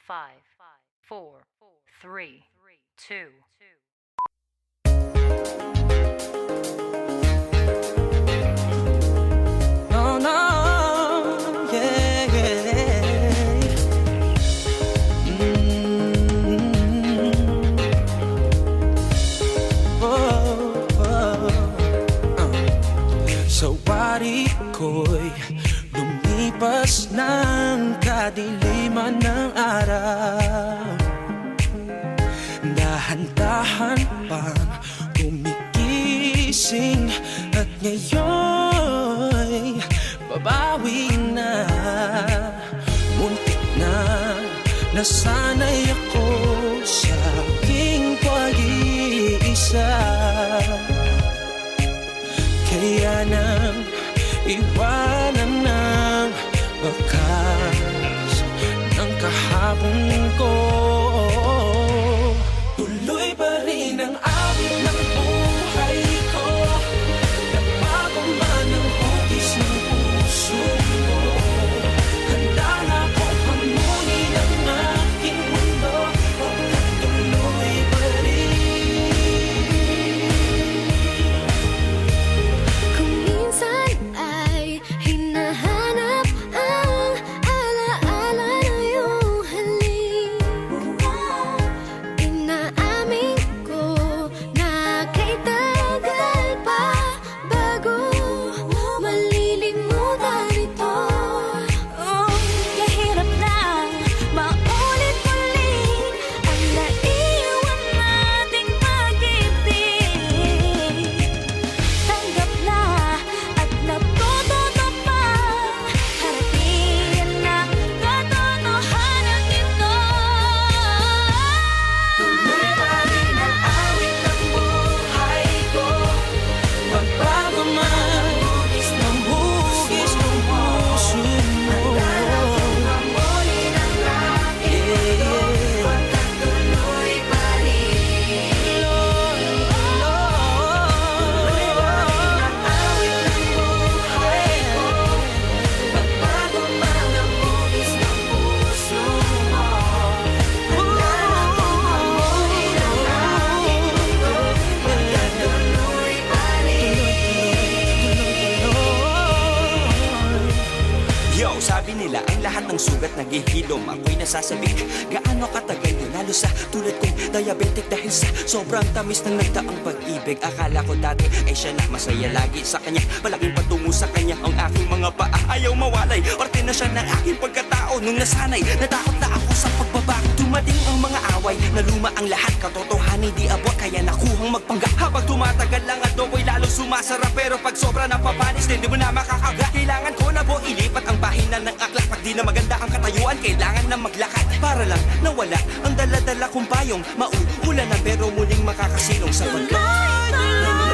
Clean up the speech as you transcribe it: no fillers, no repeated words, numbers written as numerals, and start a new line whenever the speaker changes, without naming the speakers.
5, 4, 3, 2.
No, no, yeah, yeah. Oh, oh. Sa wari ko'y lumipas ng kadiliman ng araw. Dahan-dahan pang gumigising at ngayon'y babawi na. Muntik na nasanay ako sa aking pag-iisa. Kaya nang iwanan ng bakas ng kahapon ko, tuloy pa rin ang awit ng buhay ko. Nabago man ang hugis ng puso mo, handa na akong pamunin ang aking mundo. Pagkat tuloy pa rin.
Kung minsan ay hinahanap ang alaala na iyong halik, inaamin ko na kay tagal pa bago malilimutan ito. Kahirap na maulit-ulit ang naiwan nating pag-ibig. Tanggap na at natututo pa harapin ang katotohanan ito.
Tuloy pa rin ang awit ng buhay ko. Magbago man ng hugis ng puso mo, pamunin ang aking mundo. Pagkat tuloy pa rin. Tuloy pa rin ang awit ng buhay ko. Magbago man ang hugis ng puso mo, handa na akong pamunin ang aking mundo. Pagkat tuloy pa rin.
Yo, sabi nila ang lahat ng sugat naghihilom. Ako'y nasasabik, gaano katagal yun? Lalo sa tulad kong diabetic dahil sa sobrang tamis ng nagdaang pag-ibig. Akala ko dati ay siya na masaya lagi sa kanya. Malaking patungo sa kanya ang aking mga paa. Ayaw mawalay, parte na siya ng aking pagkatao. Nung nasanay, natakot na ako sa pagbabago. Dumating ang mga away, naluma ang lahat. Katotohanan di abot, kaya nakuhang magpanggap. Habang tumatagal lang at adobo'y lalong sumasarap. Pero pag sobra napapanis, di mo na makakagat. Kailangan ko na po ilipat ang pahinan ng aklat. Pag di na maganda ang katayuan, kailangan na maglakad. Para lang nawala ang dala-dala kong payong. Mauulan na pero muling makakasilong sa pagkakas.